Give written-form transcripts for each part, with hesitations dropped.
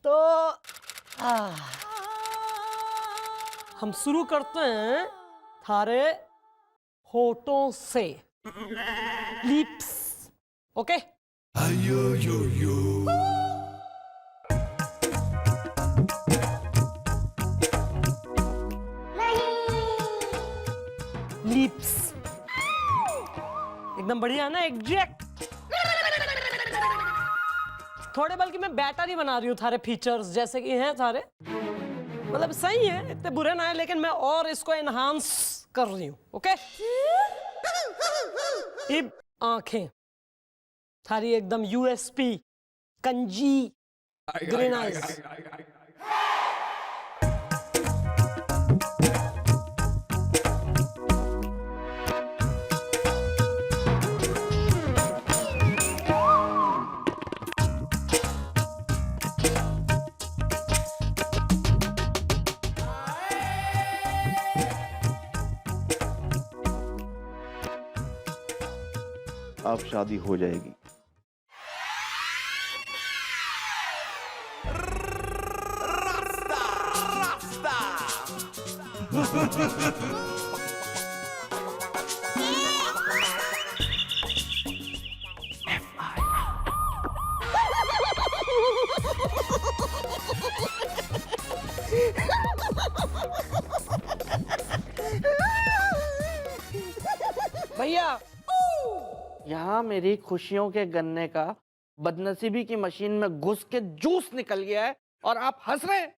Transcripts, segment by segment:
तो हम शुरू करते हैं थारे होठों से, लिप्स, ओके? लिप्स एकदम बढ़िया ना, एग्जैक्ट। थोड़े बल्कि मैं बेटर ही बना रही हूँ थारे फीचर्स जैसे कि हैं थारे, मतलब सही है, इतने बुरे ना है, लेकिन मैं और इसको एनहांस कर रही हूँ, ओके? अब आंखें थारी एकदम यूएसपी, कंजी, ग्रीन आइज। अब शादी हो जाएगी। भैया, यहाँ मेरी खुशियों के गन्ने का बदनसीबी की मशीन में घुस के जूस निकल गया है और आप हंस रहे हैं।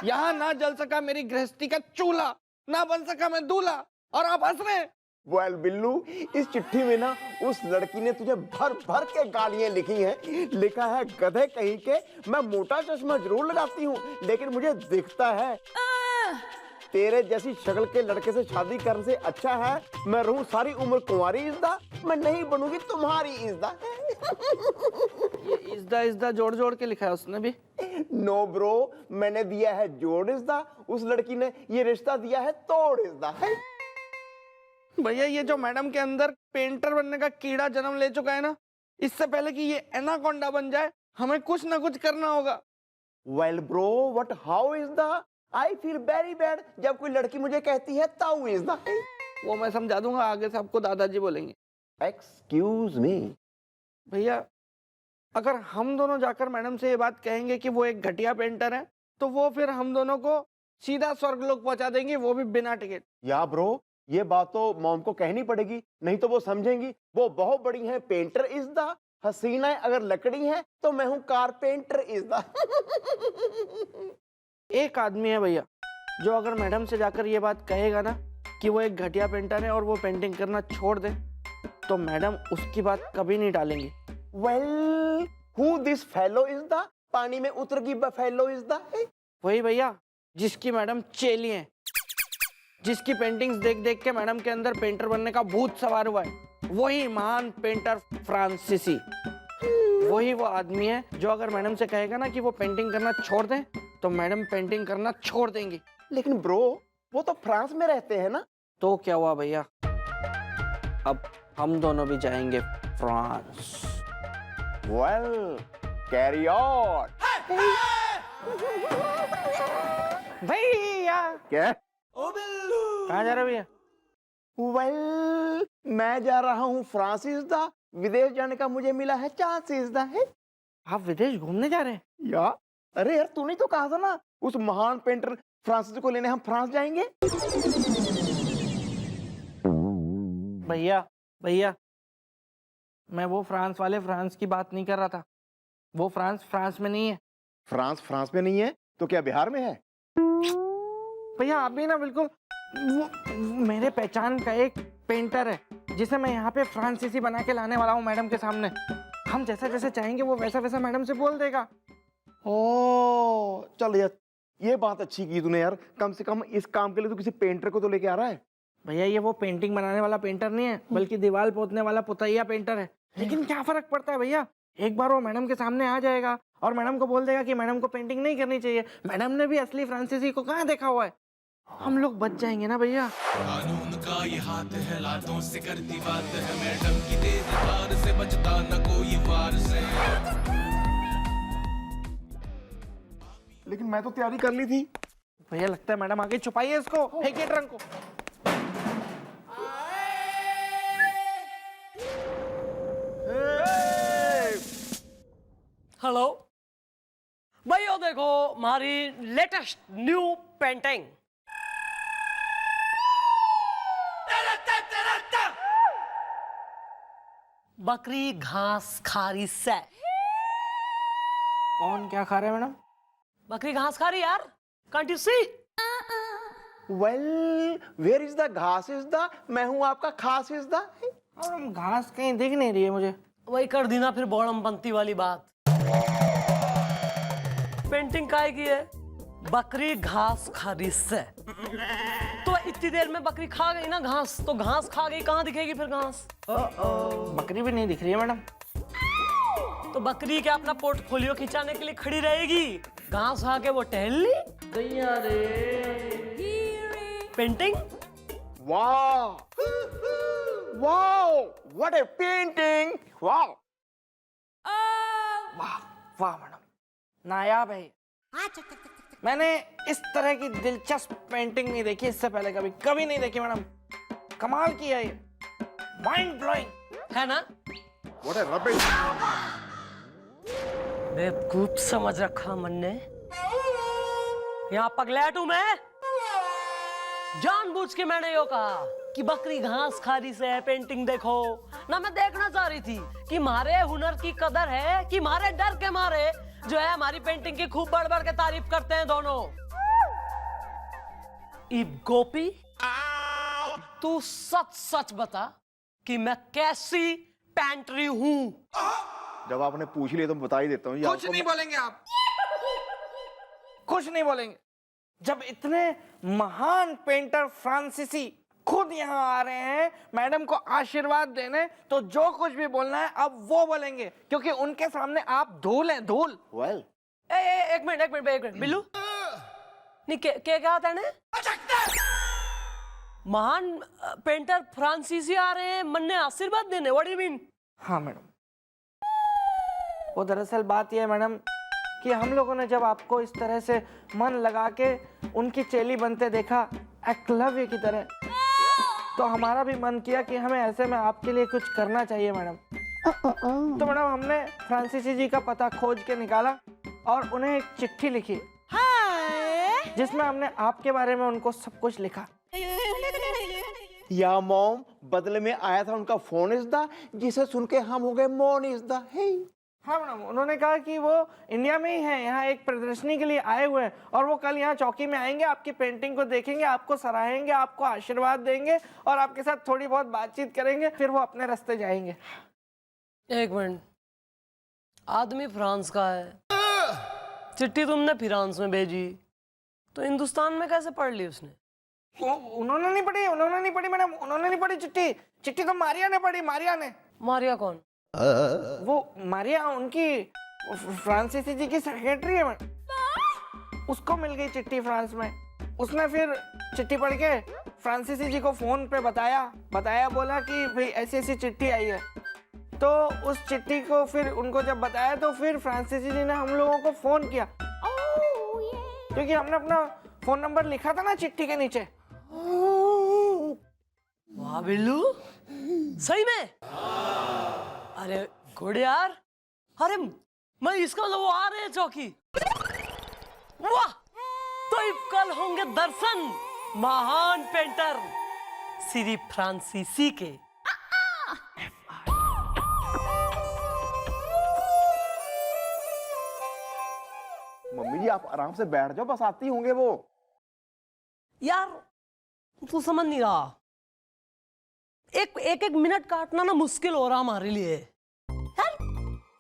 यहाँ ना जल सका मेरी गृहस्थी का चूल्हा, ना बन सका मैं दूल्हा, और आप हंस रहे हैं। वेल बिल्लू, इस चिट्ठी में ना उस लड़की ने तुझे भर भर के गालियां लिखी हैं। लिखा है, गधे कहीं के, मैं मोटा चश्मा जरूर लगाती हूँ लेकिन मुझे दिखता है। तेरे जैसी शक्ल के लड़के से शादी करने से अच्छा है मैं रहूं सारी उम्र कुंवारी इज़्दा, मैं नहीं बनूंगी तुम्हारी इज़्दा। ये इज़्दा जोड़ जोड़ के लिखा है उसने भी। नो ब्रो, मैंने दिया है जोड़ इज़्दा, उस लड़की ने ये रिश्ता दिया है तोड़ इज़्दा। भैया, ये जो मैडम के अंदर पेंटर बनने का कीड़ा जन्म ले चुका है ना, इससे पहले कि ये एनाकोंडा बन जाए हमें कुछ ना कुछ करना होगा। Well bro, what how is the? I feel very bad जब कोई लड़की मुझे कहती है ताऊ इज़्दा। वो मैं समझा दूंगा, आगे से आपको दादाजी बोलेंगे। Excuse me. भैया, अगर हम दोनों जाकर मैडम से ये बात कहेंगे कि वो एक घटिया पेंटर है, तो वो फिर हम दोनों को सीधा स्वर्गलोक पहुंचा देंगे, वो भी बिना टिकट। या ब्रो, ये बात तो मॉम को कहनी पड़ेगी, नहीं तो वो समझेंगी वो बहुत बड़ी है पेंटर इज़्दा। हसीना अगर लकड़ी है तो मैं हूँ कारपेंटर इज़्दा। एक आदमी है भैया जो अगर मैडम से जाकर ये बात कहेगा ना कि वो एक घटिया पेंटर है और वो पेंटिंग करना छोड़ दे, तो मैडम उसकी बात कभी नहीं टालेंगी। Well, who this fellow is the? पानी में उतर गई बफेलो इज़्दा। वही भैया जिसकी मैडम चेली है, जिसकी पेंटिंग्स देख देख के मैडम के अंदर पेंटर बनने का भूत सवार हुआ है, वही महान पेंटर फ्रांसीसी। वही वो आदमी है जो अगर मैडम से कहेगा ना कि वो पेंटिंग करना छोड़ दें, तो मैडम पेंटिंग करना छोड़ देंगी। लेकिन ब्रो, वो तो फ्रांस में रहते हैं ना। तो क्या हुआ भैया, अब हम दोनों भी जाएंगे फ्रांस। Well, carry on. भैया क्या? कहाँ जा रहे हो भैया? वेल, मैं जा रहा हूँ फ्रांस इज़्दा, विदेश जाने का मुझे मिला है चांस इज़्दा है। आप विदेश घूमने जा रहे हैं? या अरे यार, तूने तो कहा था ना उस महान पेंटर फ्रांसिस को लेने हम फ्रांस जाएंगे। भैया, मैं वो फ्रांस वाले फ्रांस की बात नहीं कर रहा था। वो फ्रांस में नहीं है। फ्रांस में नहीं है तो क्या बिहार में है? भैया, आप भी ना बिल्कुल, वो मेरे पहचान का एक पेंटर है जिसे मैं यहाँ पे फ्रांसीसी बना के लाने वाला हूँ मैडम के सामने। हम जैसा जैसे चाहेंगे वो वैसा वैसा मैडम से बोल देगा। ओ चल यार, ये बात अच्छी की तूने यार, कम से कम इस काम के लिए तू किसी पेंटर को तो लेके आ रहा है। भैया, ये वो पेंटिंग बनाने वाला पेंटर नहीं है, बल्कि दीवार पोतने वाला पुतैया पेंटर है। लेकिन क्या फर्क पड़ता है भैया, एक बार वो मैडम के सामने आ जाएगा और मैडम को बोल देगा कि मैडम को पेंटिंग नहीं करनी चाहिए। मैडम ने भी असली फ्रांसीसी को कहाँ देखा हुआ है। हम लोग बच जाएंगे ना भैया। कानून का ये हाथ है, लातों से करती बात है, मैडम की तेज धार से बचता न कोई वार से। लेकिन मैं तो तैयारी कर ली थी। भैया लगता है मैडम आगे, छुपाइए इसको, फेंकिए ट्रंक को। हेलो भाइयों, देखो हमारी लेटेस्ट न्यू पेंटिंग। बकरी घास खा रही है। कौन क्या खा रहे हैं मैडम? बकरी घास खा रही यार, can't you see? Well, where is the घास इज द, मैं हूं आपका खास इज द। मैडम घास कहीं दिख नहीं रही है मुझे। वही कर दी ना फिर बौड़म बनती वाली बात। पेंटिंग काहे की है? बकरी घास खा रही है। तो इतनी देर में बकरी खा गई ना घास, तो घास खा गई, कहाँ दिखेगी फिर घास? बकरी भी नहीं दिख रही है मैडम। तो बकरी क्या अपना पोर्टफोलियो खिंचाने के लिए खड़ी रहेगी? घास खा के वो टहल ली। पेंटिंग वाह वाह, व्हाट ए पेंटिंग, वाह वाह वाह मैडम, नायाब है। मैंने इस तरह की दिलचस्प पेंटिंग नहीं देखी इससे पहले, कभी कभी नहीं देखी मैडम। कमाल की है ये, माइंड ब्लोइंग है ना? What A rubbish. बेवकूफ समझ रखा मन ने। यहाँ पगलैट हूं मैं। जानबूझ के मैंने यो कहा कि बकरी घास खा रही से पेंटिंग देखो ना। मैं देखना चाह रही थी कि मारे हुनर की कदर है कि मारे डर के मारे जो है हमारी पेंटिंग की खूब बढ़ बढ़ के तारीफ करते हैं दोनों। इब गोपी, तू सच सच बता कि मैं कैसी पेंट्री हूं? जब आपने पूछ लिया तो बता ही देता हूँ। कुछ नहीं बोलेंगे आप, कुछ नहीं बोलेंगे। जब इतने महान पेंटर फ्रांसीसी खुद यहाँ आ रहे हैं मैडम को आशीर्वाद देने, तो जो कुछ भी बोलना है अब वो बोलेंगे, क्योंकि उनके सामने आप धूल हैं, धूल। वेल, एक मिनट बिल्लू, नहीं क्या होता है? महान पेंटर फ्रांसीसी आ रहे हैं मन ने आशीर्वाद देने, व्हाट डू यू मीन? हाँ मैडम, वो दरअसल बात यह है मैडम कि हम लोगों ने जब आपको इस तरह से मन लगा के उनकी चेली बनते देखा एकलव्य की तरह, तो हमारा भी मन किया कि हमें ऐसे में आपके लिए कुछ करना चाहिए मैडम। तो मैडम हमने फ्रांसीसी जी का पता खोज के निकाला और उन्हें एक चिट्ठी लिखी जिसमें हमने आपके बारे में उनको सब कुछ लिखा। या मॉम, बदले में आया था उनका फोन इज द, जिसे सुन के हम हो गए मॉन इज द। हाँ मैडम, उन्होंने कहा कि वो इंडिया में ही है, यहाँ एक प्रदर्शनी के लिए आए हुए हैं और वो कल यहाँ चौकी में आएंगे, आपकी पेंटिंग को देखेंगे, आपको सराहेंगे, आपको आशीर्वाद देंगे और आपके साथ थोड़ी बहुत बातचीत करेंगे, फिर वो अपने रास्ते जाएंगे। एक मिनट, आदमी फ्रांस का है, चिट्ठी तुमने फ्रांस में भेजी, तो हिंदुस्तान में कैसे पढ़ ली उसने? उन्होंने नहीं पढ़ी मैडम, उन्होंने नहीं पढ़ी चिट्ठी तो मारिया ने पढ़ी। मारिया कौन? वो मारिया उनकी फ्रांसीसी जी की सेक्रेटरी है मैडम। उसको मिल गई चिट्ठी फ्रांस में, उसने फिर चिट्ठी पढ़ के फ्रांसीसी जी को फोन पे बताया, बोला कि भाई ऐसी ऐसी चिट्ठी आई है। तो उस चिट्ठी को फिर उनको जब बताया तो फिर फ्रांसीसी जी ने हम लोगों को फोन किया, क्योंकि हमने अपना फोन नंबर लिखा था ना चिट्ठी के नीचे। वाह बिल्लू, सही में? अरे गुड यार। अरे मैं इसका मतलब वो आ रहे हैं चौकी। वाह, तो कल होंगे दर्शन महान पेंटर श्री फ्रांसीसी के। मम्मी जी आप आराम से बैठ जाओ, बस आती होंगे वो। यार तू समझ नहीं रहा, एक मिनट काटना ना मुश्किल हो रहा हमारे लिए।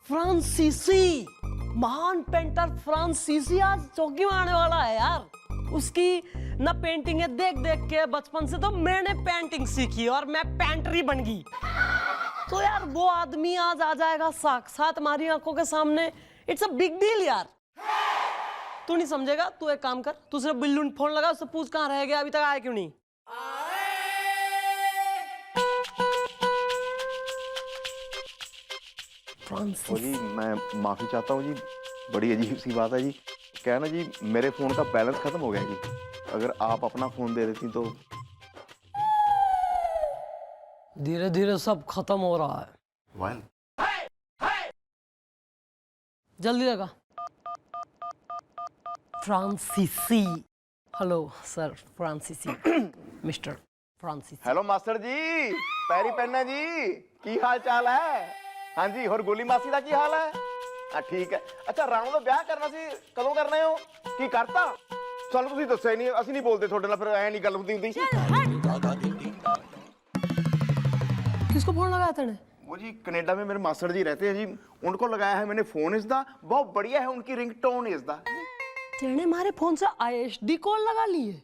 फ्रांसीसी, महान पेंटर फ्रांसीसी आज चौकी में आने वाला है यार। उसकी ना पेंटिंग है, देख देख के बचपन से तो मैंने पेंटिंग सीखी और मैं पेंटरी बन गई। तो यार वो आदमी आज आ जाएगा साक्षात हमारी आंखों के सामने। इट्स अ बिग डील यार। तू नहीं समझेगा, तू एक काम कर, तू सिर्फ बिल्लू ने फोन लगा, उससे पूछ कहाँ रह गया, अभी तक आया क्यों नहीं। जी मैं माफी चाहता हूँ जी, बड़ी अजीब सी बात है जी। क्या है ना जी, मेरे फोन का बैलेंस खत्म हो गया जी। अगर आप अपना फोन दे देती तो। धीरे धीरे सब खत्म हो रहा है। वेल, जल्दी लगा। फ्रांसीसी। हेलो सर फ्रांसीसी। मिस्टर फ्रांसीसी। हेलो मास्टर जी, पैरी पैना जी, की हाल चाल है? हाँ जी, और गोली मासी का की हाल है? ठीक है। अच्छा राणो ਦਾ ਵਿਆਹ ਕਰਨਾ ਸੀ, ਕਦੋਂ ਕਰਨਾ ਹੋ? ਕੀ ਕਰਤਾ? ਸਾਨੂੰ ਤੁਸੀਂ ਦੱਸਿਆ ਹੀ ਨਹੀਂ, ਅਸੀਂ ਨਹੀਂ ਬੋਲਦੇ ਤੁਹਾਡੇ ਨਾਲ, ਫਿਰ ਐ ਨਹੀਂ ਗੱਲ ਹੁੰਦੀ ਹੁੰਦੀ। किसको फोन लगाया तूने? वो जी कनाडा में मेरे मास्टर जी रहते हैं जी, उनको लगाया है मैंने फोन इसका, बहुत बढ़िया है उनकी रिंगटोन इसका। तेने हमारे फोन से ISD कॉल लगा ली है?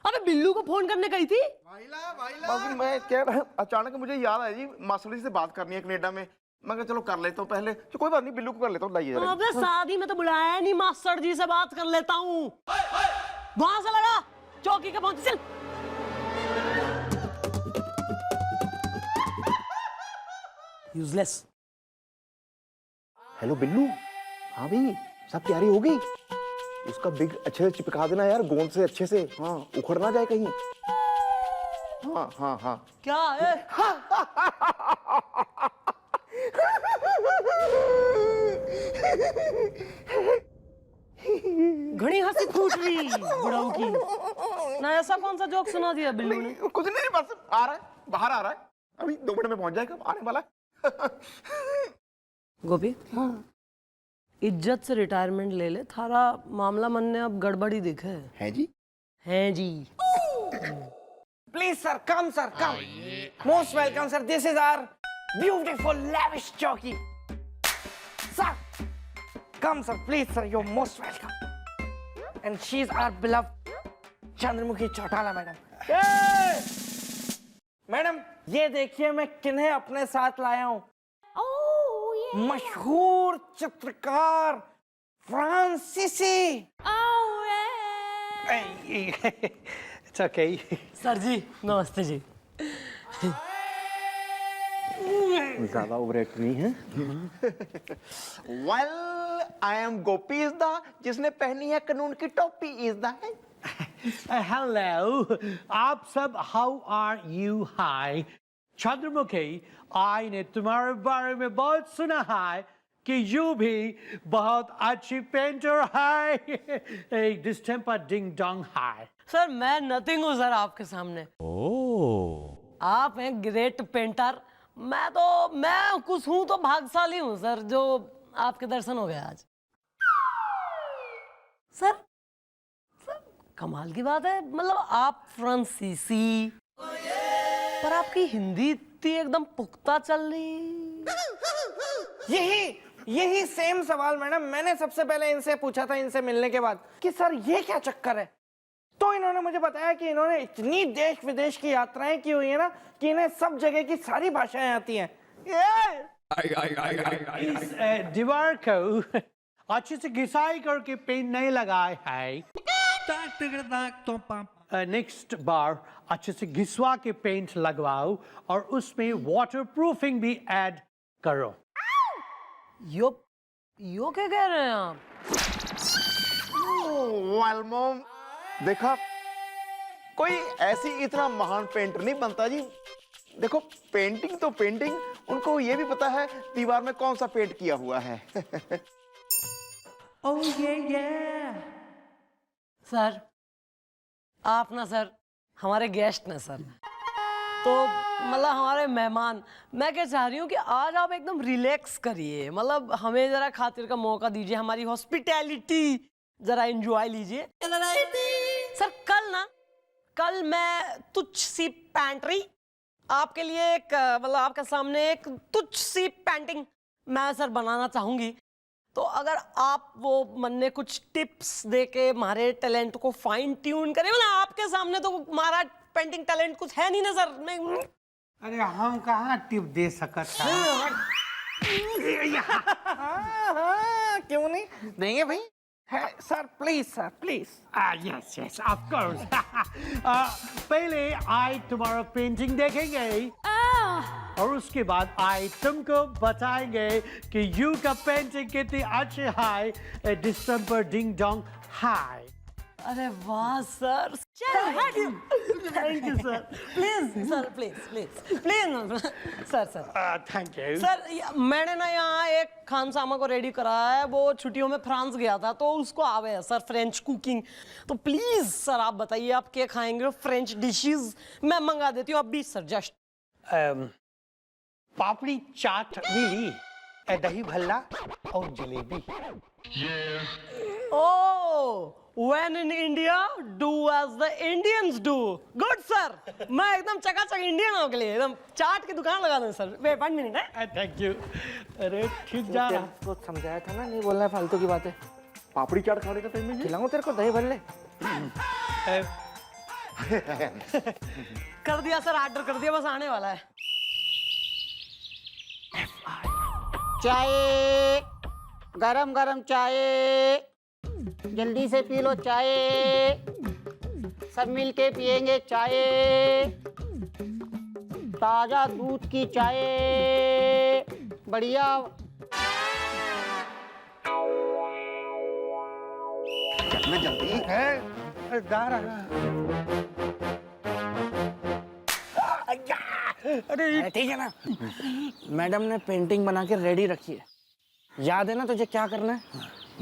अबे बिल्लू को फोन करने गई थी? बाकी मैं कह रहा हूँ, अचानक मुझे याद आया जी मास्टर जी से बात करनी है कनाडा में। मैं कहा चलो कर लेता हूँ पहले, तो कोई बात नहीं, बिल्लू को कर लेता हूँ, लाइए जरा। अबे शादी में तो बुलाया नहीं, मास्टर जी से बात कर लेता हूँ। वहां से लगा, चौकी के पहुंच, चल। यूजलेस। हेलो बिल्लू, हाँ भाई सब तैयारी हो गई? उसका बिग अच्छे से चिपका देना यार, गोंद से अच्छे से, हाँ उखड़ ना जाए कहीं। हाँ हाँ हाँ। क्या है? घड़ी हंसी फूट रही बुढ़ाऊ की। ना ऐसा कौन सा जोक सुना दिया बिल्लू ने? कुछ नहीं, बस आ रहा है, बाहर आ रहा है, अभी 2 मिनट में पहुंच जाएगा, आने वाला है। गोपी, इज्जत से रिटायरमेंट ले ले, थारा मामला मन ने अब गड़बड़ी दिखे है जी। हैं जी। Please sir, come sir, come. Most welcome sir. This is our beautiful lavish chowki. Sir, come sir, please sir. You're most welcome. And she's our beloved Chandramukhi Chautala madam. Madam ये देखिए मैं किन्हें अपने साथ लाया हूँ। मशहूर चित्रकार फ्रांसीसी। It's okay. सर जी नमस्ते जी। ज्यादा ओवर एक्ट नहीं है। Well I am Gopi is the, जिसने पहनी है कानून की टोपी इज द। Hello, आप सब how are you? Hi, Chandramukhi, आईने तुम्हारे बारे में बहुत सुना है कि you भी बहुत अच्छी पेंटर है। एक डिस्टेम्पर डिंग डोंग है। सर मैं नथिंग हूँ सर आपके सामने। आप हैं ग्रेट पेंटर, मैं कुछ हूँ तो भाग्यशाली हूँ सर, जो आपके दर्शन हो गए आज। सर कमाल की बात है, मतलब आप फ्रांसीसी पर आपकी हिंदी इतनी एकदम पुख्ता चल रही। यही सेम सवाल मैडम मैंने सबसे पहले इनसे पूछा था, इनसे मिलने के बाद, कि सर ये क्या चक्कर है। तो इन्होंने मुझे बताया कि इन्होंने इतनी देश विदेश की यात्राएं की हुई है ना, कि इन्हें सब जगह की सारी भाषाएं आती हैं। इस दीवार को अच्छे से घिसाई करके पेंट नहीं लगाए है। नेक्स्ट बार अच्छे से घिसवा के पेंट लगवाओ और उसमें वाटरप्रूफिंग भी ऐड करो। यो क्या कह रहे हैं आप? वेल मॉम, देखा कोई ऐसी इतना महान पेंटर नहीं बनता जी। देखो पेंटिंग तो पेंटिंग, उनको ये भी पता है दीवार में कौन सा पेंट किया हुआ है। Oh yeah. सर आप ना सर हमारे गेस्ट ना सर, तो मतलब हमारे मेहमान। मैं क्या चाह रही हूँ कि आज आप एकदम रिलैक्स करिए, मतलब हमें जरा खातिर का मौका दीजिए, हमारी हॉस्पिटैलिटी जरा एंजॉय लीजिए। सर कल मैं तुच्छ सी पैंट्री आपके लिए एक मतलब आपके सामने एक तुच्छ सी पेंटिंग मैं सर बनाना चाहूंगी, तो अगर आप वो मन में कुछ टिप्स देके हमारे टैलेंट को फाइन ट्यून करें। मतलब आपके सामने तो हमारा पेंटिंग टैलेंट कुछ है नहीं ना सर। मैं अरे हम कहाँ टिप दे सकते हैं? क्यों नहीं देंगे भाई। Sir please sir please. Yes, of course. पहले आई तुम्हारा पेंटिंग देखेंगे और उसके बाद आई तुमको बताएंगे कि यू का पेंटिंग कितनी अच्छी है। Distemper ding dong hi. अरे वाह sir, thank you sir, please sir, please sir Thank you. Sir मैंने ना यहाँ एक खानसामा को रेडी कराया है, वो छुट्टियों में फ्रांस गया था तो उसको आवे है सर फ्रेंच कुकिंग, तो प्लीज सर आप बताइए आप क्या खाएंगे फ्रेंच डिशेस, मैं मंगा देती हूँ अभी सर जस्ट। पापड़ी चाट मिली, दही भल्ला और jalebi. Oh, when in India, do as the Indians do. Good sir. मैं एकदम चकाचक इंडियन हो के लिए एकदम चाट की दुकान लगा दूँ सर। वेट 1 मिनट है। Thank you. अरे ठीक जा रहा। तो समझाया था ना, नहीं बोलना है फालतू की बातें। पापड़ी चाट खाने का टाइम है ये? खिलाऊं तेरे को दही भल्ले? कर दिया सर, ऑर्डर कर दिया, बस आने वाला है। चाय, गरम गरम चाय, जल्दी से पी लो चाय, सब मिलके पियेंगे चाय, ताजा दूध की चाय, बढ़िया। मैं जल्दी है जा रहा। अरे ठीक है ना। मैडम ने पेंटिंग बना के रेडी रखी है, याद है ना तुझे क्या करना है?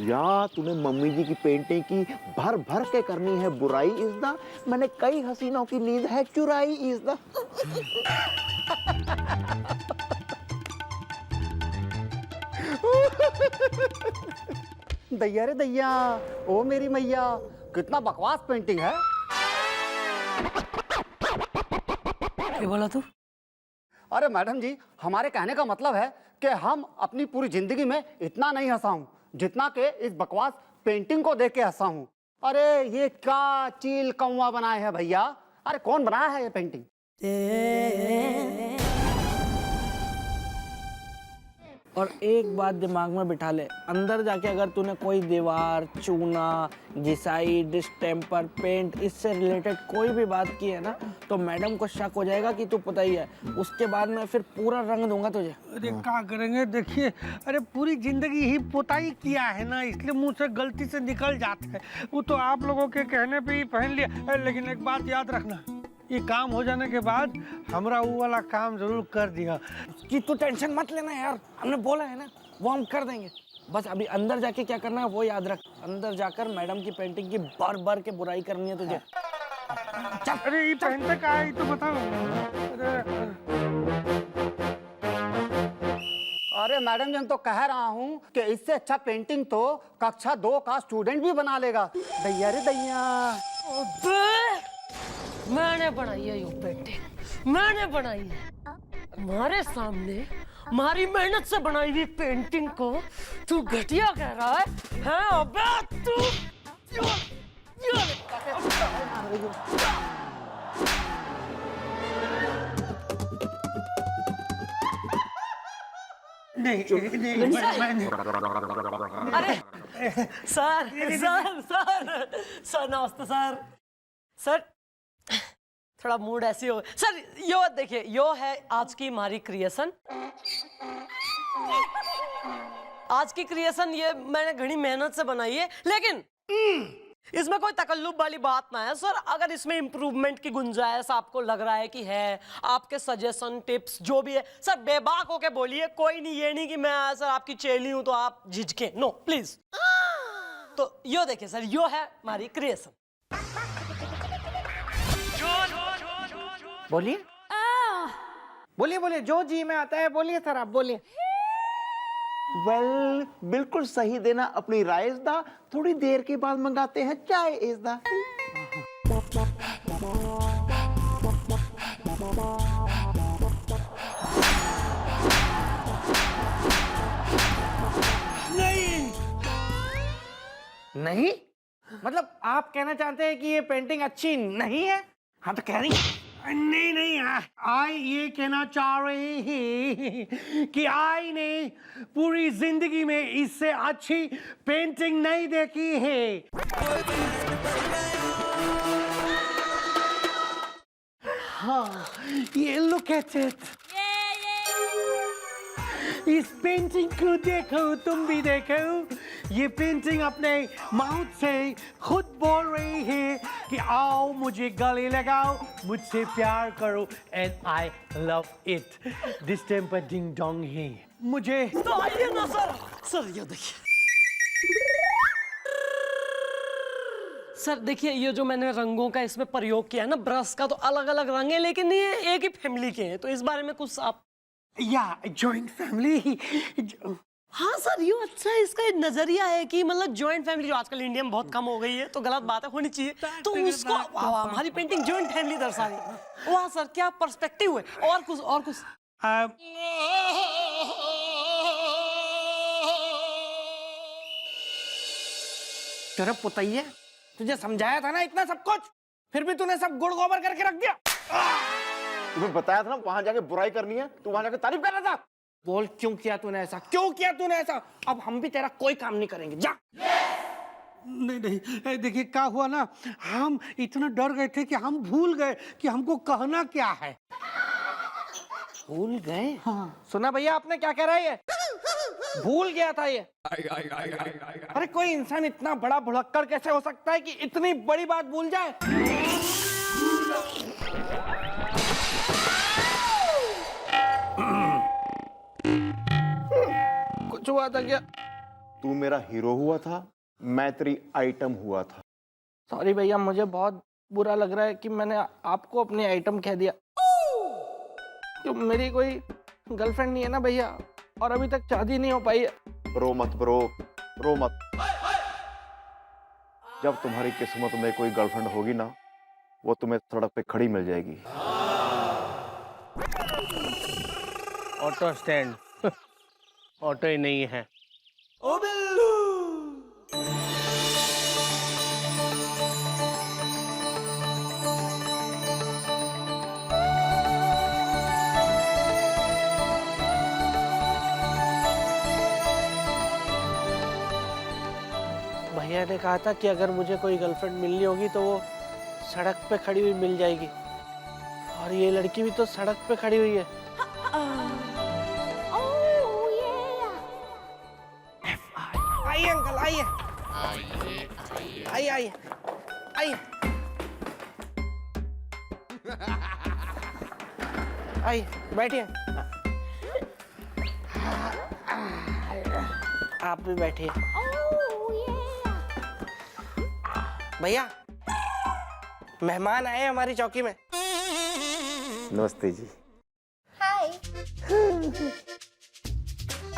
या तूने मम्मी जी की पेंटिंग की भर भर के करनी है बुराई इस दा, मैंने कई हसीनों की नींद है चुराई इस दा। दैया रे दैया, ओ मेरी मैया, कितना बकवास पेंटिंग है। क्या बोला तू? अरे मैडम जी, हमारे कहने का मतलब है कि हम अपनी पूरी जिंदगी में इतना नहीं हंसा हूं जितना कि इस बकवास पेंटिंग को देख के हंसा हूं। अरे ये क्या चील कौवा बनाए हैं भैया? अरे कौन बनाया है ये पेंटिंग? और एक बात दिमाग में बिठा ले, अंदर जाके अगर तूने कोई दीवार, चूना, घिसाई, डिस्टेम्पर, पेंट इससे रिलेटेड कोई भी बात की है ना, तो मैडम को शक हो जाएगा कि तू पुताई है। उसके बाद मैं फिर पूरा रंग दूंगा तुझे। अरे क्या करेंगे, देखिए अरे पूरी जिंदगी ही पोताई किया है ना, इसलिए मुंह से गलती से निकल जाता है। वो तो आप लोगों के कहने पे ही पहन लिया। लेकिन एक बात याद रखना, ये काम हो जाने के बाद हमरा वो वाला काम जरूर कर दिया। कि तू टेंशन मत लेना यार, हमने बोला है ना वो हम कर देंगे। बस अभी अंदर जाके क्या करना है वो याद रख। अंदर जाकर मैडम की पेंटिंग की बार बार के बुराई करनी है तुझे। चल। अरे ये पहनते का है तो बताओ। अरे मैडम जी, तो कह रहा हूँ कि इससे अच्छा पेंटिंग तो कक्षा 2 का स्टूडेंट भी बना लेगा। दैया रे दैया। मैंने बनाई है ये पेंटिंग, मैंने बनाई है। हमारे सामने हमारी मेहनत से बनाई हुई पेंटिंग को तू घटिया कह रहा है? हैं अबे तू नहीं, अरे सर सर सर सर नमस्ते सर। सर थोड़ा मूड ऐसी हो सर। यो देखिए, यो है आज की हमारी क्रिएशन। आज की क्रिएशन ये मैंने घनी मेहनत से बनाई है, लेकिन इसमें कोई तकल्लुफ वाली बात ना है सर। अगर इसमें इंप्रूवमेंट की गुंजाइश आपको लग रहा है कि है, आपके सजेशन टिप्स जो भी है सर बेबाक होके बोलिए। कोई नहीं, ये नहीं कि मैं सर आपकी चेली हूं तो आप झिझके, नो प्लीज। तो यो देखिए सर, यो है हमारी क्रिएशन। बोलिए बोलिए बोलिए, जो जी में आता है बोलिए सर, आप बोलिए। वेल, बिल्कुल सही देना अपनी राय इस दा। थोड़ी देर के बाद मंगाते हैं चाय इस दा। नहीं मतलब आप कहना चाहते हैं कि ये पेंटिंग अच्छी नहीं है? हाँ तो कह रही नहीं, आई ये कहना चाह रहे हैं कि आई ने पूरी जिंदगी में इससे अच्छी पेंटिंग नहीं देखी है। हाँ, ये लुक एट इट। इस पेंटिंग को देखो, तुम भी देखो। ये पेंटिंग अपने माउथ से खुद बोल रही है कि आओ मुझे गले लगाओ, मुझसे प्यार करो, and I love it. This time पर डिंग डोंग है। मुझे तो आइए ना सर। सर ये देखिए, सर देखिए, ये जो मैंने रंगों का इसमें प्रयोग किया है ना, ब्रश का, तो अलग अलग रंग है, लेकिन ये एक ही फैमिली के हैं, तो इस बारे में कुछ आप। या जॉइंट फैमिली। हाँ सर, ये अच्छा है, इसका एक नजरिया है कि मतलब जॉइंट फैमिली जो आजकल इंडिया में बहुत कम हो गई है, तो गलत बात है, होनी चाहिए, तो उसको हमारी पेंटिंग जॉइंट फैमिली दर्शा रही है। वाह सर, क्या पर्सपेक्टिव है। और कुछ और कुछ। तेरा पुतैया, तुझे समझाया था ना इतना सब कुछ, फिर भी तूने सब गुड़ गोबर करके रख दिया। तुम्हें बताया था ना वहां जाके बुराई करनी है, तू वहां जाके तारीफ कर रहा था। बोल क्यों किया तूने ऐसा, क्यों किया तूने ऐसा? अब हम भी तेरा कोई काम नहीं करेंगे, जा। नहीं नहीं, देखिए क्या हुआ ना, हम इतना डर गए थे कि हम भूल गए कि हमको कहना क्या है। भूल गए? हाँ। सुना भैया आपने क्या कह रहा है? ये भूल गया था ये। अरे कोई इंसान इतना बड़ा भुलक्कड़ कैसे हो सकता है कि इतनी बड़ी बात भूल जाए? कुछ हुआ था क्या? तू मेरा हीरो हुआ था, मैं तेरी आइटम हुआ था। सॉरी भैया, मुझे बहुत बुरा लग रहा है कि मैंने आपको अपनी आइटम कह दिया। क्यों, मेरी कोई गर्लफ्रेंड नहीं है ना भैया, और अभी तक शादी नहीं हो पाई है। रो मत ब्रो, रो मत। जब तुम्हारी किस्मत में कोई गर्लफ्रेंड होगी ना, वो तुम्हें सड़क पे खड़ी मिल जाएगी। Auto stand. ऑटो ही नहीं है। ओ बिल्लू। भैया ने कहा था कि अगर मुझे कोई गर्लफ्रेंड मिलनी होगी तो वो सड़क पे खड़ी हुई मिल जाएगी, और ये लड़की भी तो सड़क पे खड़ी हुई है। आइए अंकल, आइए आइए आइए आइए आइए, बैठिए। आप भी बैठिए। भैया, मेहमान आए हमारी चौकी में। नमस्ते जी।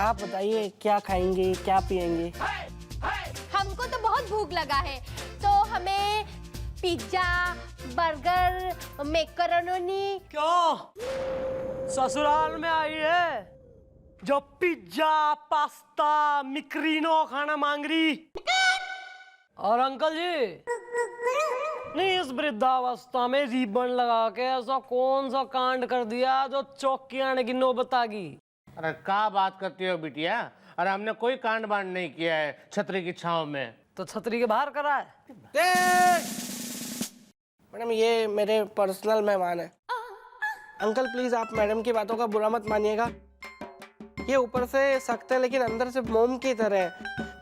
आप बताइए क्या खाएंगे, क्या पिएंगे? हमको तो बहुत भूख लगा है, तो हमें पिज्जा, बर्गर, मैकरोनी। क्यों ससुराल में आई है जो पिज्जा, पास्ता, मिक्रीनो खाना मांग रही? और अंकल जी, नहीं, इस वृद्धावस्था में रिबन लगा के ऐसा कौन सा कांड कर दिया जो चौकी आने की नौबत आ गई? अरे क्या बात करती हो बिटिया? अरे हमने कोई कांड बांड नहीं किया है छतरी की छांव में। तो छतरी के बाहर करा है। मैडम, ये मेरे पर्सनल मेहमान है। अंकल प्लीज आप मैडम की बातों का बुरा मत मानिएगा। ये ऊपर से सख्त है लेकिन अंदर से मोम की तरह है।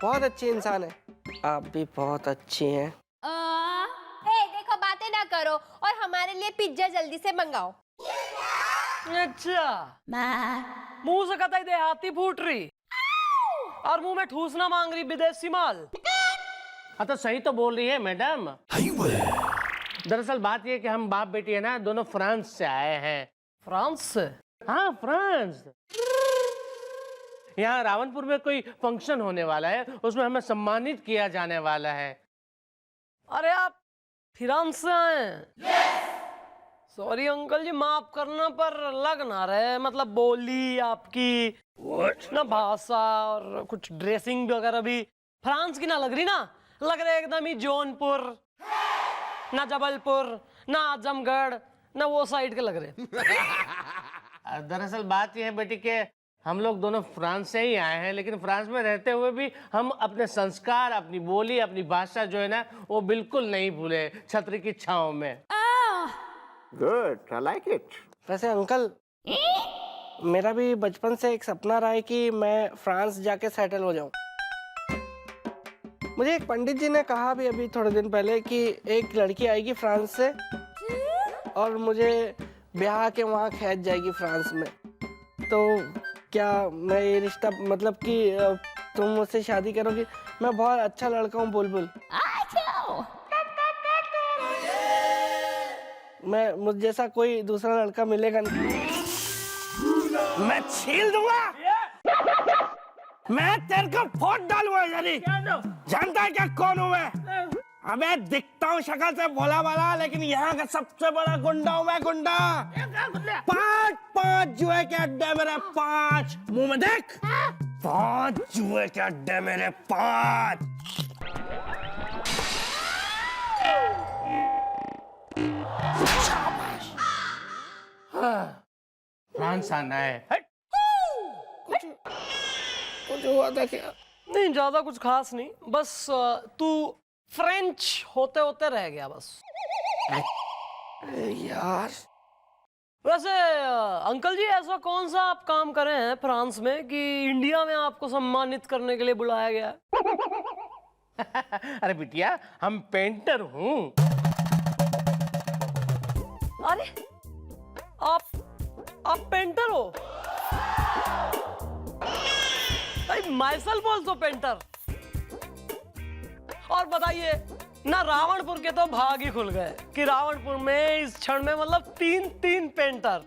बहुत अच्छी इंसान है। आप भी बहुत अच्छी हैं। देखो, बातें ना करो और हमारे लिए पिज्जा जल्दी से मंगाओ। अच्छा, मुंह से कतई देहाती फूट रही और मुंह में ठूसना मांग रही विदेशी माल। हाँ तो सही तो बोल रही है मैडम। दरअसल बात ये कि हम बाप बेटी है ना, दोनों फ्रांस से आए हैं। फ्रांस से? हाँ, फ्रांस। यहाँ रावणपुर में कोई फंक्शन होने वाला है, उसमें हमें सम्मानित किया जाने वाला है। अरे आप फ्रांस से आए? सॉरी अंकल जी, माफ करना, पर लग ना रहे, मतलब बोली आपकी ना, भाषा और कुछ ड्रेसिंग वगैरह भी फ्रांस की ना लग रही ना। लग रहे एकदम ही जौनपुर, ना जबलपुर, ना आजमगढ़, ना वो साइड के लग रहे। दरअसल बात यह है बेटी के हम लोग दोनों फ्रांस से ही आए हैं, लेकिन फ्रांस में रहते हुए भी हम अपने संस्कार, अपनी बोली, अपनी भाषा जो है ना, वो बिल्कुल नहीं भूले छतरी की छांव में। Good, I like it. वैसे अंकल, मेरा भी बचपन से एक सपना रहा है कि मैं फ्रांस जाके सेटल हो जाऊं। मुझे एक पंडित जी ने कहा भी अभी थोड़े दिन पहले कि एक लड़की आएगी फ्रांस से और मुझे ब्याह के वहाँ खींच जाएगी फ्रांस में। तो क्या मैं ये रिश्ता मतलब कि तुम मुझसे शादी करोगी? मैं बहुत अच्छा लड़का हूँ बुलबुल। मैं मुझ जैसा कोई दूसरा लड़का मिलेगा नहीं। मैं छील दूंगा, मैं तेरे को फोड़ डालूंगा यानी। जानता है क्या कौन हूँ मैं? अबे दिखता हूँ शक्ल से भोला भाला, लेकिन यहाँ का सबसे बड़ा गुंडा हूँ मैं, गुंडा। 5 जुए के अड्डे मेरे 5, मुंह में देख। 5 जुए के अड्डे मेरे 5। फ्रांस आना है। कुछ हुआ था क्या? नहीं, ज्यादा कुछ खास नहीं, बस तू फ्रेंच होते होते रह गया बस। यार वैसे अंकल जी, ऐसा कौन सा आप काम करे हैं फ्रांस में कि इंडिया में आपको सम्मानित करने के लिए बुलाया गया? अरे बिटिया, हम पेंटर हूँ। अरे आप पेंटर हो? Myself also painter. और बताइए ना, रावणपुर के तो भाग ही खुल गए कि रावणपुर में इस क्षण में मतलब 3 पेंटर।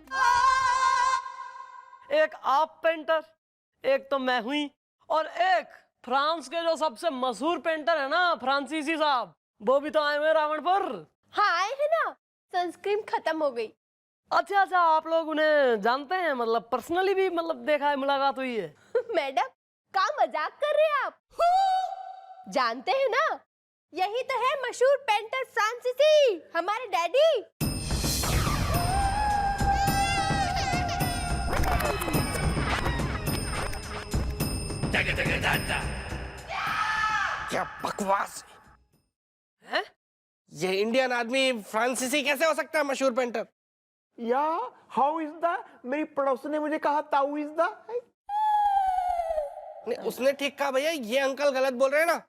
एक आप पेंटर, एक तो मैं हुई, और एक फ्रांस के जो सबसे मशहूर पेंटर है ना, फ्रांसीसी साहब, वो भी तो आए हुए रावणपुर। हाँ आए हैं ना, सनस्क्रीन खत्म हो गई। अच्छा, आप लोग उन्हें जानते हैं? मतलब पर्सनली भी मतलब देखा है, मुलाकात हुई है? मैडम, क्या मजाक कर रहे हैं आप? जानते हैं ना, यही तो है मशहूर पेंटर फ्रांसीसी, हमारे डैडी। क्या बकवास हैं? ये इंडियन आदमी फ्रांसीसी कैसे हो सकता है मशहूर पेंटर? या हाउ इज द, मेरी पड़ोसन ने मुझे कहा ताऊ इज द। उसने ठीक कहा भैया, ये अंकल गलत बोल रहे हैं ना।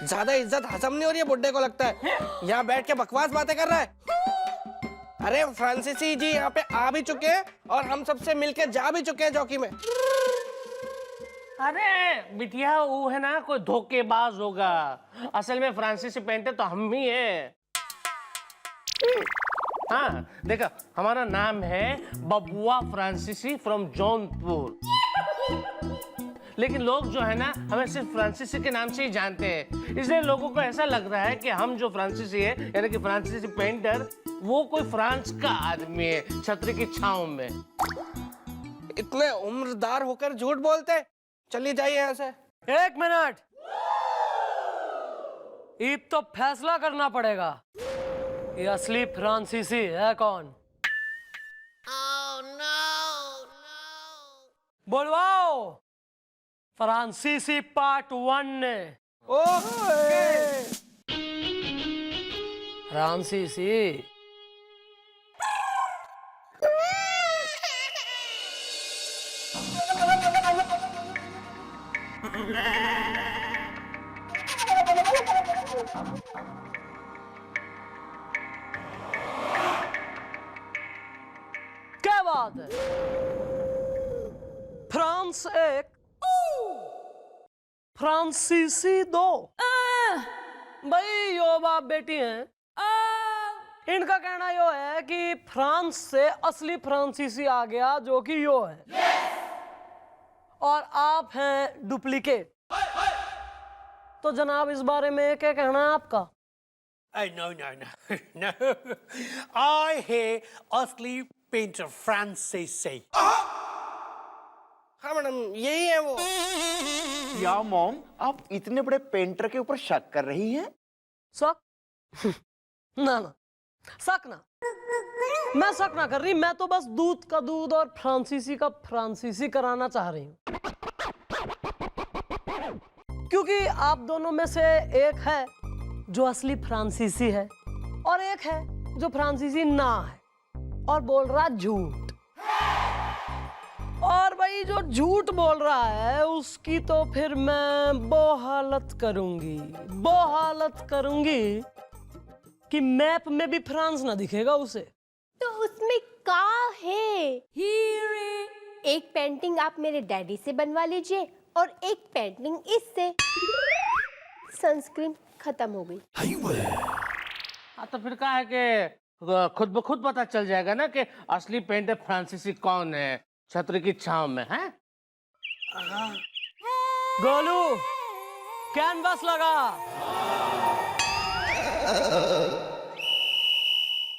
ज्यादा इज्जत हजम नहीं हो रही है बुड्ढे को, लगता है यहाँ बैठ के बकवास बातें कर रहा है। अरे फ्रांसीसी जी यहाँ पे आ भी चुके हैं और हम सबसे मिलके जा भी चुके हैं चौकी में। अरे बिटिया, वो है ना कोई धोखेबाज होगा। असल में फ्रांसीसी पेंटर तो हम ही हैं। हाँ देखो, हमारा नाम है बबुआ फ्रांसीसी फ्रॉम जौनपुर। लेकिन लोग जो है ना, हमें सिर्फ फ्रांसीसी के नाम से ही जानते हैं। इसलिए लोगों को ऐसा लग रहा है कि हम जो फ्रांसीसी है, यानी कि फ्रांसीसी पेंटर, वो कोई फ्रांस का आदमी है छतरी की छांव में। इतने उम्रदार होकर झूठ बोलते। चलिए जाइए यहाँ से। 1 मिनट, अब तो फैसला करना पड़ेगा, ये असली फ्रांसीसी है कौन? बोलवाओ फ्रांसीसी पार्ट 1 ने। फ्रांसीसी क्या बात है? फ्रांस 1, फ्रांसीसी 2। भाई यो बाप बेटी हैं, इनका कहना यो है कि फ्रांस से असली फ्रांसीसी आ गया, जो कि यो है। और आप हैं डुप्लीकेट। तो जनाब, इस बारे में क्या कहना है आपका? No. I है असली पेंटर फ्रांसीसी। हाँ मैडम, यही है वो। या मॉम, आप इतने बड़े पेंटर के ऊपर शक कर रही हैं? शक? ना शक ना, मैं शक ना कर रही, मैं तो बस दूध का दूध और फ्रांसीसी का फ्रांसीसी कराना चाह रही हूँ। क्योंकि आप दोनों में से एक है जो असली फ्रांसीसी है और एक है जो फ्रांसीसी ना है और बोल रहा झूठ। और भाई जो झूठ बोल रहा है उसकी तो फिर मैं वो हालत करूंगी कि मैप में भी फ्रांस ना दिखेगा उसे। तो उसमें का है? एक पेंटिंग आप मेरे डैडी से बनवा लीजिए और एक पेंटिंग इससे। सनस्क्रीन खत्म हो गई। हाँ तो फिर क्या है कि खुद ब खुद पता चल जाएगा ना कि असली पेंटर फ्रांसीसी कौन है छतरी की छांव में है। गोलू कैनवास लगा,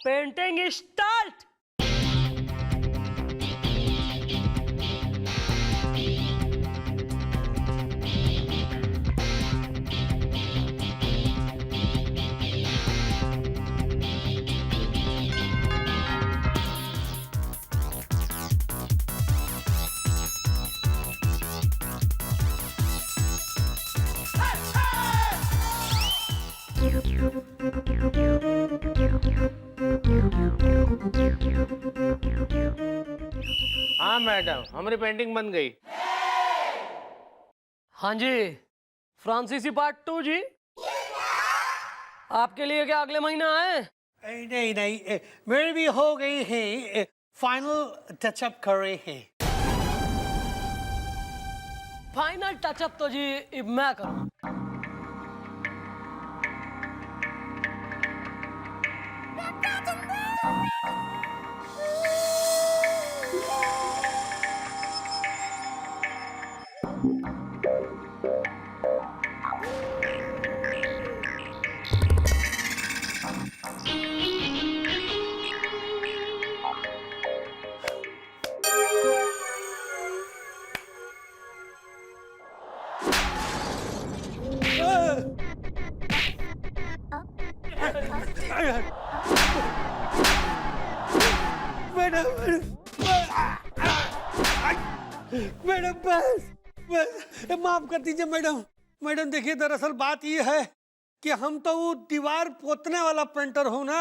पेंटिंग स्टार्ट। हाँ मैडम, हमारी पेंटिंग बन गई। हाँ जी, फ्रांसीसी पार्ट 2 जी। आपके लिए क्या अगले महीना है? नहीं, मेरी भी हो गई है, फाइनल टचअप कर रहे हैं। फाइनल टचअप तो जी मैं करूँ। मैडम बस माफ कर दीजिए मैडम देखिए, दरअसल बात ये है कि हम तो वो दीवार पोतने वाला पेंटर हूँ ना,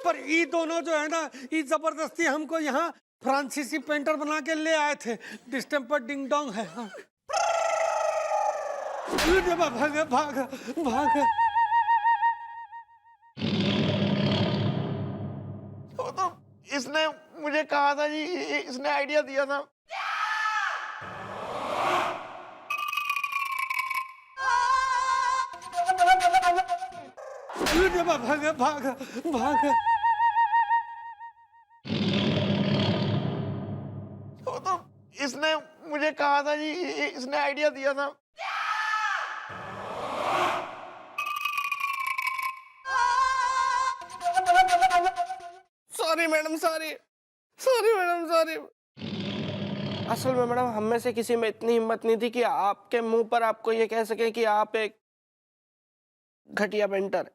पर ये दोनों जो है ना, ये जबरदस्ती हमको यहाँ फ्रांसीसी पेंटर बना के ले आए थे। डिस्टेम्पर डिंग डोंग है। हाँ। भागा। तो इसने मुझे कहा था जी, इसने आइडिया दिया था। भागा। तो इसने मुझे कहा था जी, इसने आइडिया दिया था। Sorry madam, sorry. असल में मैडम, हम में से किसी में इतनी हिम्मत नहीं थी कि आपके मुंह पर आपको ये कह सके कि आप एक घटिया पेंटर है।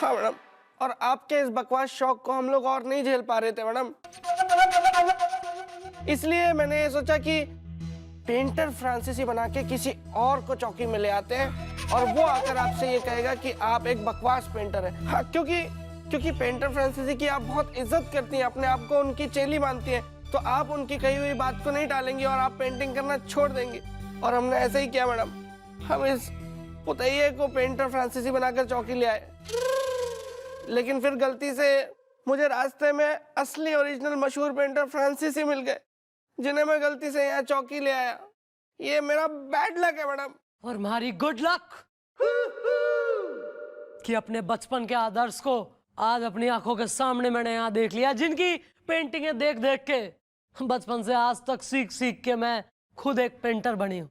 हाँ मैडम, और आपके इस बकवास शौक को हम लोग और नहीं झेल पा रहे थे मैडम, इसलिए मैंने ये सोचा कि पेंटर फ्रांसीसी बना के किसी और को चौकी में ले आते हैं और वो आकर आपसे ये कहेगा कि आप एक बकवास पेंटर हैं। हाँ, क्योंकि पेंटर फ्रांसीसी की आप बहुत इज्जत करती हैं, अपने आप को उनकी चेली मानती हैं, तो आप उनकी कही हुई बात को नहीं टालेंगी और आप पेंटिंग करना छोड़ देंगी। और हमने ऐसे ही किया मैडम, हम इस पुतैये को पेंटर फ्रांसीसी बनाकर चौकी ले आए, लेकिन फिर गलती से मुझे रास्ते में असली ओरिजिनल मशहूर पेंटर फ्रांसीसी मिल गए, जिन्हें मैं गलती से यहाँ चौकी ले आया। ये मेरा बैड लक है मैडम। और हमारी गुड लक कि अपने बचपन के आदर्श को आज अपनी आंखों के सामने मैंने यहाँ देख लिया, जिनकी पेंटिंगें देख देख के बचपन से आज तक सीख के मैं खुद एक पेंटर बनी हूँ।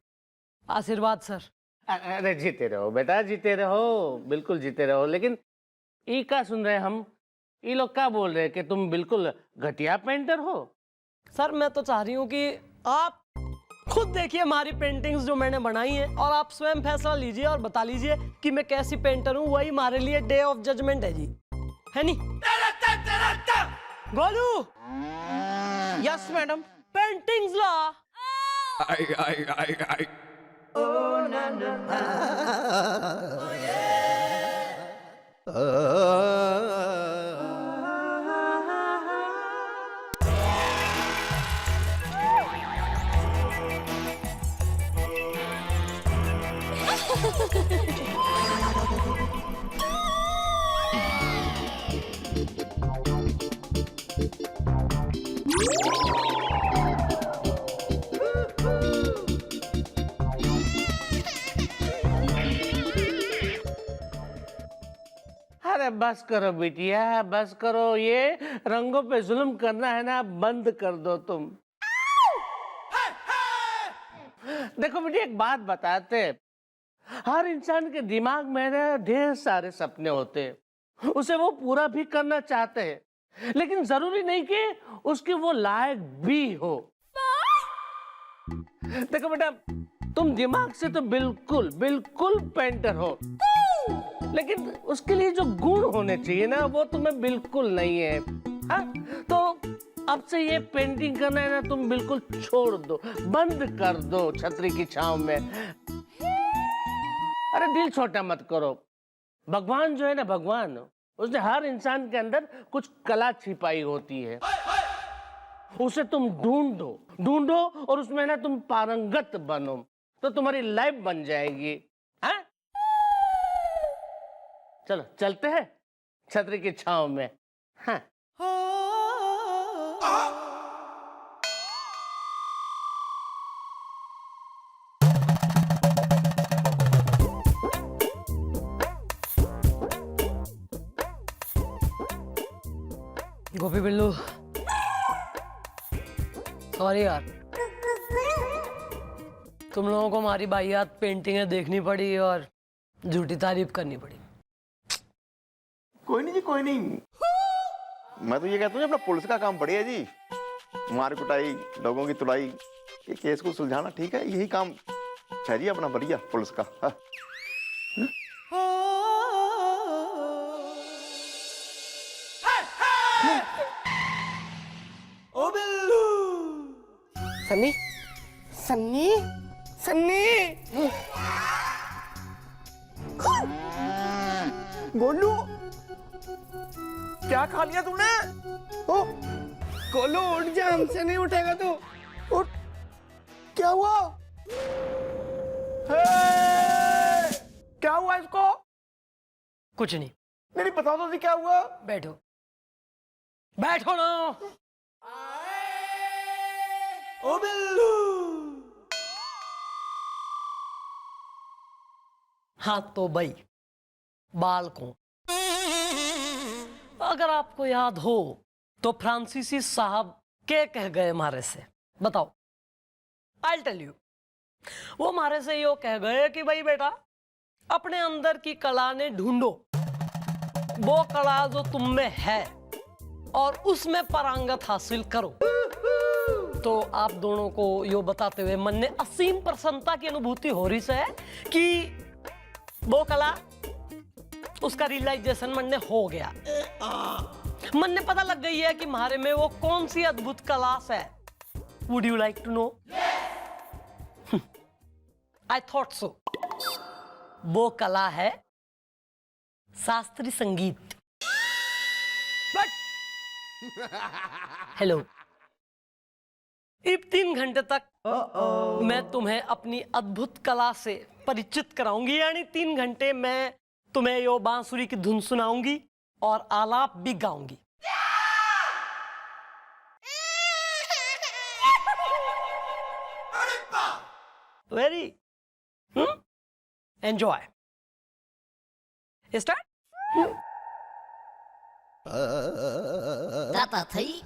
आशीर्वाद सर। अरे जीते रहो बेटा, जीते रहो, बिल्कुल जीते रहो। लेकिन ये क्या सुन रहे हैं हम? ये लोग क्या बोल रहे हैं कि तुम बिल्कुल घटिया पेंटर हो? सर मैं तो चाह रही हूँ कि आप खुद देखिए हमारी पेंटिंग्स जो मैंने बनाई हैं और आप स्वयं फैसला लीजिए और बता लीजिए कि मैं कैसी पेंटर हूँ। वही हमारे लिए डे ऑफ जजमेंट है जी, है नी? गोलू। Yes madam. पेंटिंग्स ला। अरे बस करो बिटिया, बस करो। ये रंगों पे जुल्म करना है ना, बंद कर दो तुम। देखो बेटी, एक बात बताते, हर इंसान के दिमाग में ना ढेर सारे सपने होते हैं, उसे वो पूरा भी करना चाहते हैं, लेकिन जरूरी नहीं कि उसके वो लायक भी हो। देखो बेटा, तुम दिमाग से तो बिल्कुल बिल्कुल पेंटर हो, लेकिन उसके लिए जो गुण होने चाहिए ना, वो तुम्हें बिल्कुल नहीं है। हाँ? तो अब से ये पेंटिंग करना है ना, तुम बिल्कुल छोड़ दो, बंद कर दो छतरी की छांव में। अरे दिल छोटा मत करो। भगवान जो है ना, भगवान, उसने हर इंसान के अंदर कुछ कला छिपाई होती है, उसे तुम ढूंढो ढूंढो और उसमें ना तुम पारंगत बनो, तो तुम्हारी लाइफ बन जाएगी। हाँ? चलो चलते हैं छतरी की छांव में। हाँ। गोपी बिल्लू, सॉरी यार, तुम लोगों को हमारी बाइयात पेंटिंगें देखनी पड़ी और झूठी तारीफ करनी पड़ी। कोई नहीं जी, कोई नहीं। मैं तो ये कहता हूँ अपना पुलिस का काम बढ़िया जी, मार कुटाई, लोगों की तुड़ाई, ये केस को सुलझाना ठीक है, यही काम है जी अपना बढ़िया पुलिस का। हाँ। ओ बिल्लू, सन्नी सन्नी सन्नी, गोलू, क्या खा लिया तूने? ओ, गोलू उठ जा, हमसे नहीं उठेगा तू। उठ, क्या हुआ? क्या हुआ इसको? कुछ नहीं। नहीं बताओ तो जी क्या हुआ? बैठो, बैठो ना। ओ बिल्लू, हाँ तो भाई बालकों, अगर आपको याद हो तो फ्रांसीसी साहब क्या कह गए हमारे से, बताओ। आई टेल यू, वो हमारे से यो कह गए कि भाई बेटा, अपने अंदर की कला ने ढूंढो, वो कला जो तुम में है और उसमें पारंगत हासिल करो। तो आप दोनों को यो बताते हुए मन में असीम प्रसन्नता की अनुभूति हो रही है कि वो कला, उसका रियलाइजेशन मन में हो गया। मन में पता लग गई है कि हमारे में वो कौन सी अद्भुत कला है। Would you like to know? I thought so. वो कला है शास्त्रीय संगीत। हेलो, अब 3 घंटे तक मैं तुम्हें अपनी अद्भुत कला से परिचित कराऊंगी, यानी 3 घंटे मैं तुम्हें यो बांसुरी की धुन सुनाऊंगी और आलाप भी गाऊंगी। Very enjoy. स्टार्ट। ताता थई